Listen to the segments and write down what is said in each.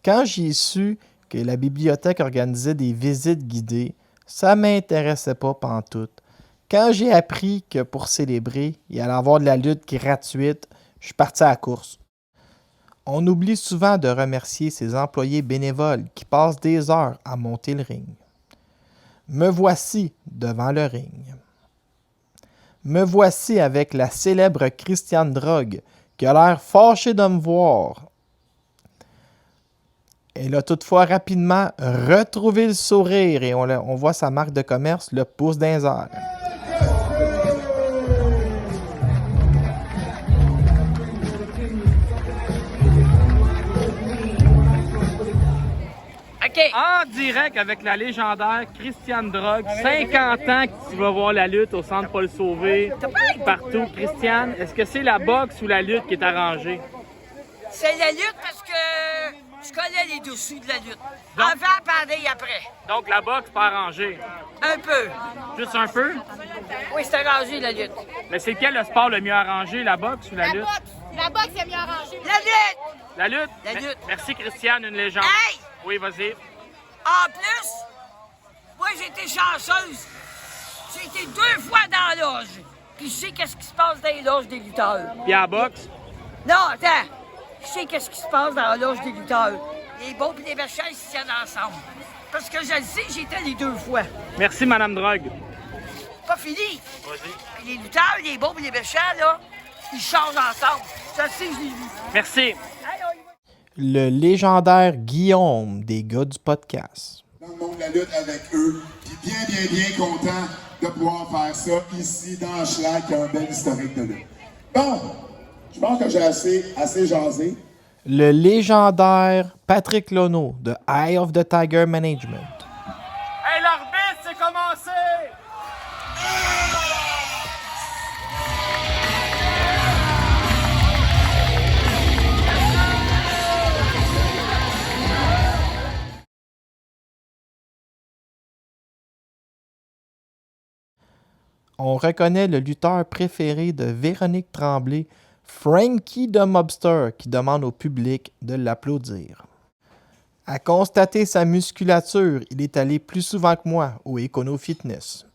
Quand j'ai su que la bibliothèque organisait des visites guidées, ça m'intéressait pas pantoute. Quand j'ai appris que pour célébrer, il allait y avoir de la lutte gratuite, je suis parti à la course. On oublie souvent de remercier ses employés bénévoles qui passent des heures à monter le ring. Me voici devant le ring. Me voici avec la célèbre Christiane Drogue qui a l'air fâchée de me voir. Elle a toutefois rapidement retrouvé le sourire et on voit sa marque de commerce, le pouce dans les airs. OK. En direct avec la légendaire Christiane Drogue, 50 ans que tu vas voir la lutte au Centre Paul Sauvé, partout. Christiane, est-ce que c'est la boxe ou la lutte qui est arrangée? C'est la lutte parce que je connais les dessous de la lutte. Avant, pendant et après. Donc la boxe pas arrangée. Un peu. Juste un peu? Oui, c'est arrangé, la lutte. Mais c'est quel le sport le mieux arrangé, la boxe ou la lutte? La boxe est mieux arrangée. La lutte! La lutte? La lutte. Merci Christiane, une légende. Hey! Oui, vas-y. En plus, moi, j'ai été chanceuse. J'ai été 2 fois dans la loge. Puis je sais qu'est-ce qui se passe dans les loges des lutteurs. Puis à la boxe? Non, attends. Je sais qu'est-ce qui se passe dans la loge des lutteurs. Les bons et les méchants, ils se tiennent ensemble. Parce que je le sais, j'étais les 2 fois. Merci, Madame Drogue. Pas fini. Vas-y. Puis les lutteurs, les bons et les méchants, là, ils changent ensemble. Ça, je l'ai vu. Merci. Hey, on y va. Le légendaire Guillaume des gars du podcast. Dans le monde de la lutte avec eux, puis bien content de pouvoir faire ça ici dans Hochelag, qui a un bel historique de lutte. Bon, je pense que j'ai assez jasé. Le légendaire Patrick Lono de Eye of the Tiger Management. Hey, l'arbitre, c'est commencé! On reconnaît le lutteur préféré de Véronique Tremblay, Frankie the Mobster, qui demande au public de l'applaudir. À constater sa musculature, il est allé plus souvent que moi au Econo Fitness.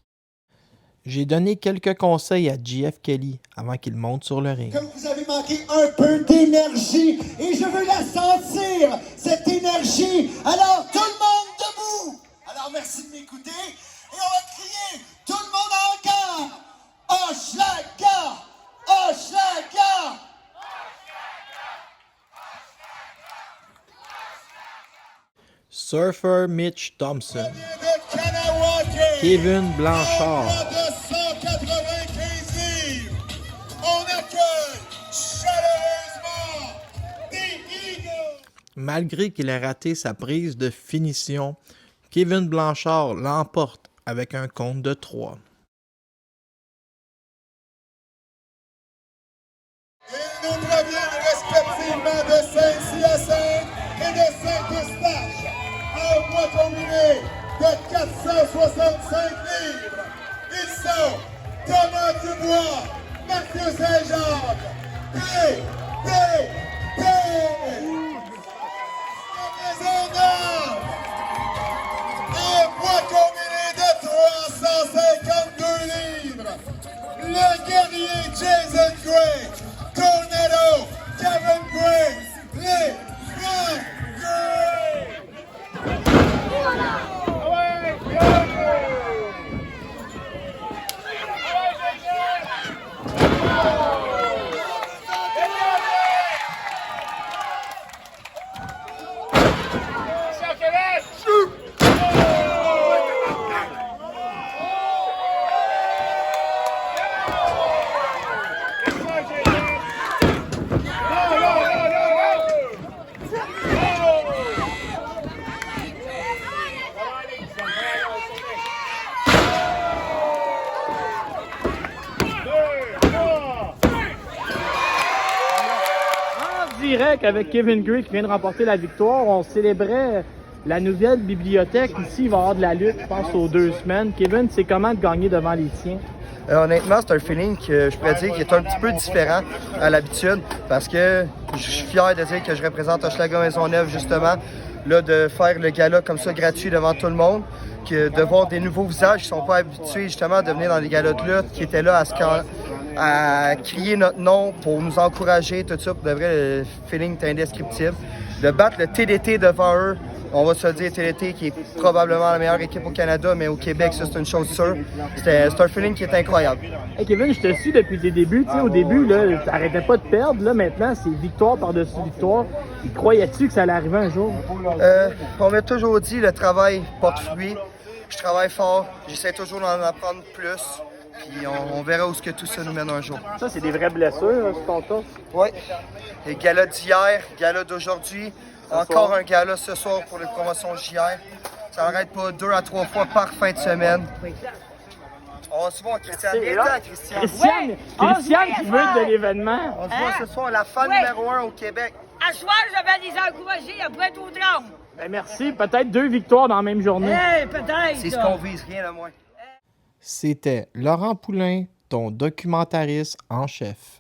J'ai donné quelques conseils à JF Kelly avant qu'il monte sur le ring. Comme vous avez manqué un peu d'énergie et je veux la sentir, cette énergie. Alors tout le monde debout. Alors merci de m'écouter et on va crier tout le monde encore. Hochelaga! Hochelaga! Surfer Mitch Thompson, De Kanawake, Kevin Blanchard, de 195 livres, on accueille chaleureusement The Eagles. malgré qu'il ait raté sa prise de finition, Kevin Blanchard l'emporte avec un compte de 3. Ils nous proviennent respectivement de Saint-Hyacinthe et de Saint-Eustache, en poids combiné de 465 livres. Ils sont Thomas Dubois, Mathieu Saint-Jacques, P. Maisonneuve, en poids combiné de 352 livres. Le guerrier Jason Gray, Tornado, Kevin Gray, les Gray. Direct avec Kevin Gray qui vient de remporter la victoire. On célébrait La nouvelle bibliothèque, ici, il va y avoir de la lutte, je pense, aux 2 semaines. Kevin, c'est comment de gagner devant les tiens? Honnêtement, c'est un feeling que je pourrais dire qui est un petit peu différent à l'habitude parce que je suis fier de dire que je représente Hochelaga Maisonneuve justement, là, de faire le gala comme ça gratuit devant tout le monde, que de voir des nouveaux visages qui ne sont pas habitués justement de venir dans les galas de lutte, qui étaient là à crier notre nom pour nous encourager, tout ça. Pour de vrai, le feeling est indescriptible. De battre le TDT devant eux, on va se le dire, TDT qui est probablement la meilleure équipe au Canada, mais au Québec, ça c'est une chose sûre. C'est un feeling qui est incroyable. Hey Kevin, je te suis depuis tes débuts. Tu sais, au début, tu n'arrêtais pas de perdre. Là, maintenant, c'est victoire par-dessus victoire. Et croyais-tu que ça allait arriver un jour? On m'a toujours dit le travail porte fruit. Je travaille fort, j'essaie toujours d'en apprendre plus. Puis on verra où ce que tout ça nous mène un jour. Ça, c'est des vraies blessures, là, sur ton tas? Oui. Les galas d'hier, gala d'aujourd'hui. Encore un gala ce soir pour les promotions d'hier. Ça n'arrête pas 2 à 3 fois par fin de semaine. On va se voir, Christiane. Viens là, Christiane. Christiane qui veut être de l'événement. On se voit ce soir, la fan numéro 1 au Québec. À soir, je vais les encourager après tout drame. Ben merci. Peut-être 2 victoires dans la même journée. Peut-être. C'est ce qu'on vise, rien de moins. C'était Laurent Poulain, ton documentariste en chef.